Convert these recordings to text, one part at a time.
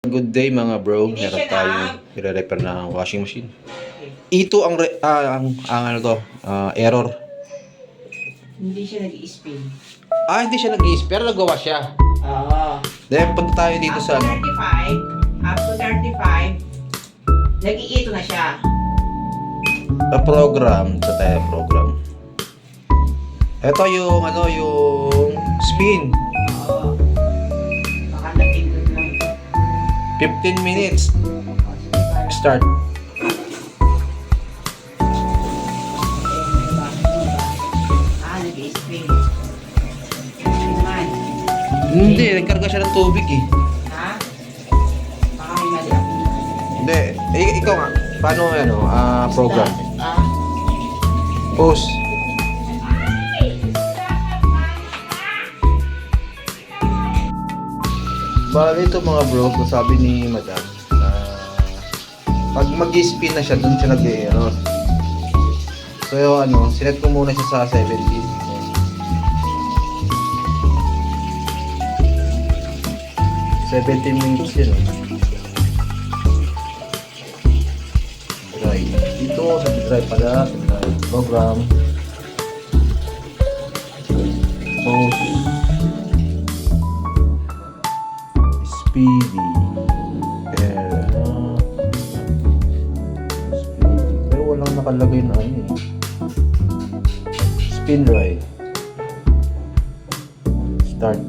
Good day mga bro. Hindi Meron siya tayong i-repair na washing machine. Ito ang ano to, error. Hindi siya nag-i-spin. Hindi siya nag-i-spin, pero nagawa siya. Oo. Then punta tayo dito sa ano. Up to 35, nag-i-ito na siya. Sa program, sa teleprogram. Ito yung ano, yung spin. Oo. Baka napindot lang. 15 minutes. Start. Nag-i-spin. Naman. Hindi, nagkarga siya ng tubig eh. Ha? Baka may mali ako. Hindi, ikaw nga. Paano ano, program? Pause. Bali ito mga bro, sabi ni madam na pag mag-spin na siya, dun siya nag-error. So yung ano, sinet ko muna siya sa 17. 17 minutes yun. Dry. Dito sa dry pala, sa dry program. Pause. Speedy. Speedy. Pero walang nakalagay na ano eh. Spin dry. Start.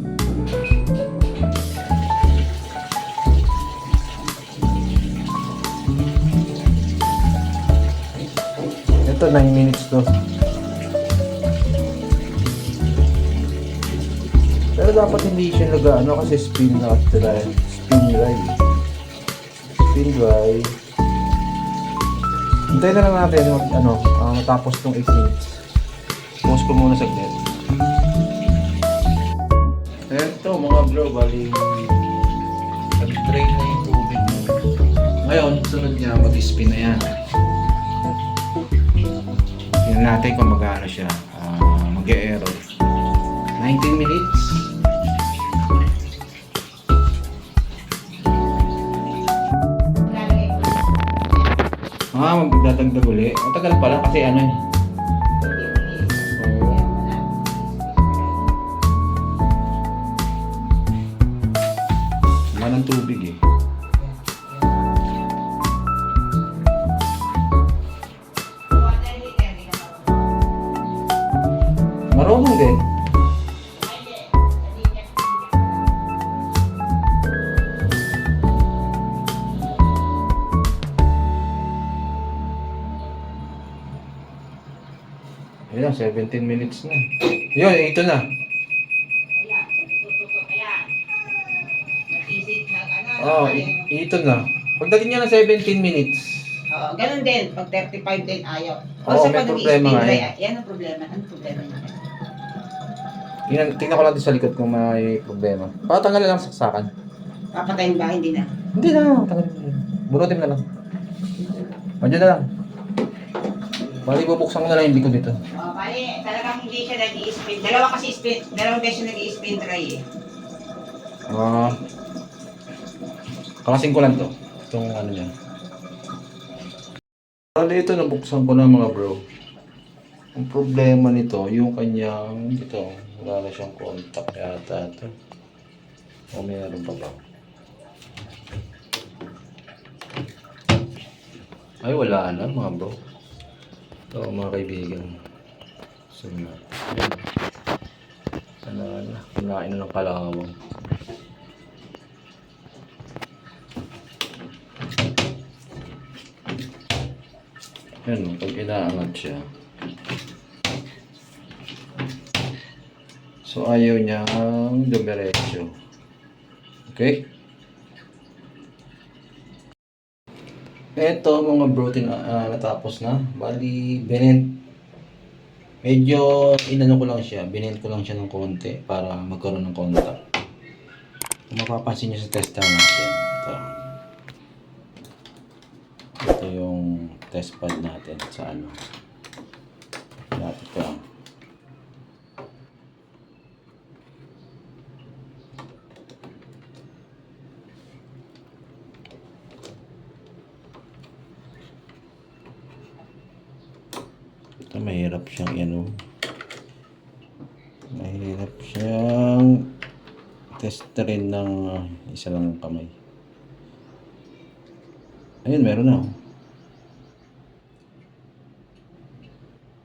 Ito 9 minutes to. Pero dapat hindi siya nag-ano kasi spin na dry. Spin dry. Spin dry. Hintayin na lang natin matapos tong 8 minutes. Pause ko muna saglit. Ito mga bro, bali nag-drain na yung tubig mo. Ngayon, sunod niya mag-spin na yan. Tingnan natin kung mag-ano siya. Mag-e-error. 19 minutes. Magdadagdag uli. Matagal pala kasi ano eh. Wala ng tubig eh. Marunong din. Ayan, 17 minutes na. Yun, ito na. Ayan, tututok. Ayan. Nag-isip na Ito na. Pagdating niya ng 17 minutes. Oo, ganun din. Pag 35 din, ayaw. Oo, may problema nga dry, eh. yan ang problema. Anong problema niya? Tingnan ko lang din sa likod kung may problema. Patanggalin lang saksakan. Papatayin ba? Hindi na. Hindi na, tanggalin mo. Bunutin mo na lang. Andiyan na lang. Bali, bubuksan ko na lang yung likod dito. Bali, talagang hindi siya nag-i-spin. Dalawang beses nag-i-spin try eh. Kalasin ko lang to. Itong ano niya. Bali, ito nabuksan ko na mga bro. Ang problema nito, yung kanyang, ito, wala na siyang contact yata ito. O meron pa ba? Ay, wala na mga bro. Ito mga kaibigan. So na. Kinain na ng kalawang. Yan, pag inaangat siya. So ayaw niyang dumiretso. Okay? Ito mga bro, natapos na. Bali, medyo inano ko lang siya. Binend ko lang siya ng konti para magkaroon ng contact. Kung mapapansin niyo sa tester natin. Ito yung test pad natin sa ano. Lapit ko lang. Mahirap siyang ano. Mahirap siyang testerin ng isa lang kamay. Ayun, meron na.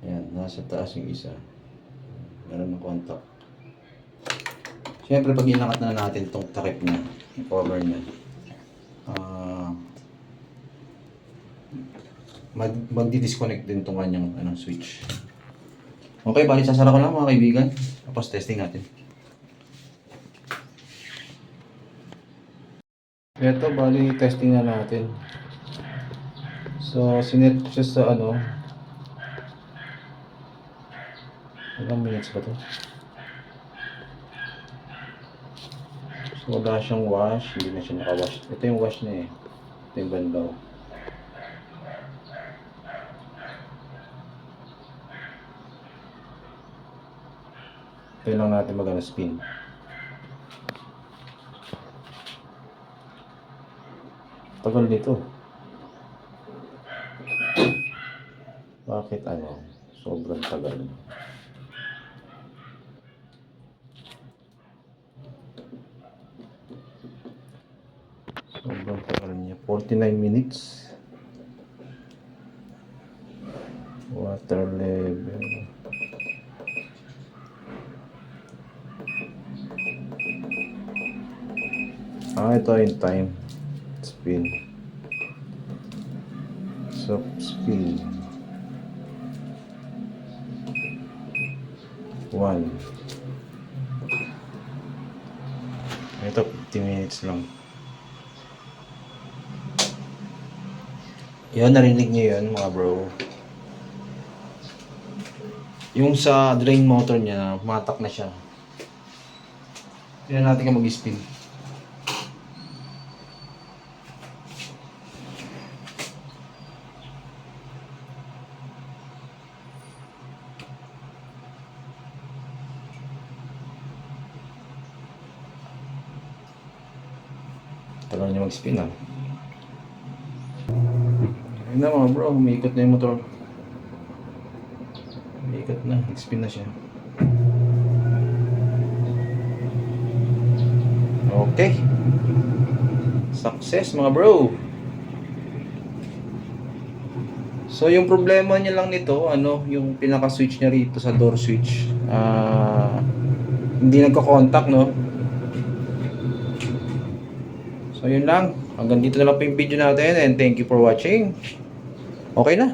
Ayan, nasa taas yung isa. Meron ng contact. Siyempre, pag inakat na natin itong takip niya, yung cover niya, magdi-disconnect din itong kanyang switch. Okay, bali sasara ko lang mga kaibigan. Tapos testing natin. Ito, bali testing na natin. So, sinet siya sa ilang minutes ba to? So, wala siyang wash. Hindi na siya naka-wash. Ito yung wash niya eh. Ito yung bandaw. Ito lang natin spin. Tagal nito. Bakit sobrang tagal. Sobrang tagal niya. 49 minutes. Water level. Ito yung time. Spin. So, spin. 1. Ito, 50 minutes lang. Yan, narinig niyo yun mga bro. Yung sa drain motor niya, matak na siya. Tignan natin kung mag-spin. Tagal niya mag-spin Ayun na mga bro, umiikot na yung motor. Umiikot na, nag-spin na siya. Okay. Success mga bro. So yung problema niya lang nito, yung pinaka-switch niya rito sa door switch. Hindi nagko-contact, no? So yun lang. Hanggang dito na lang po yung video natin and thank you for watching. Okay na.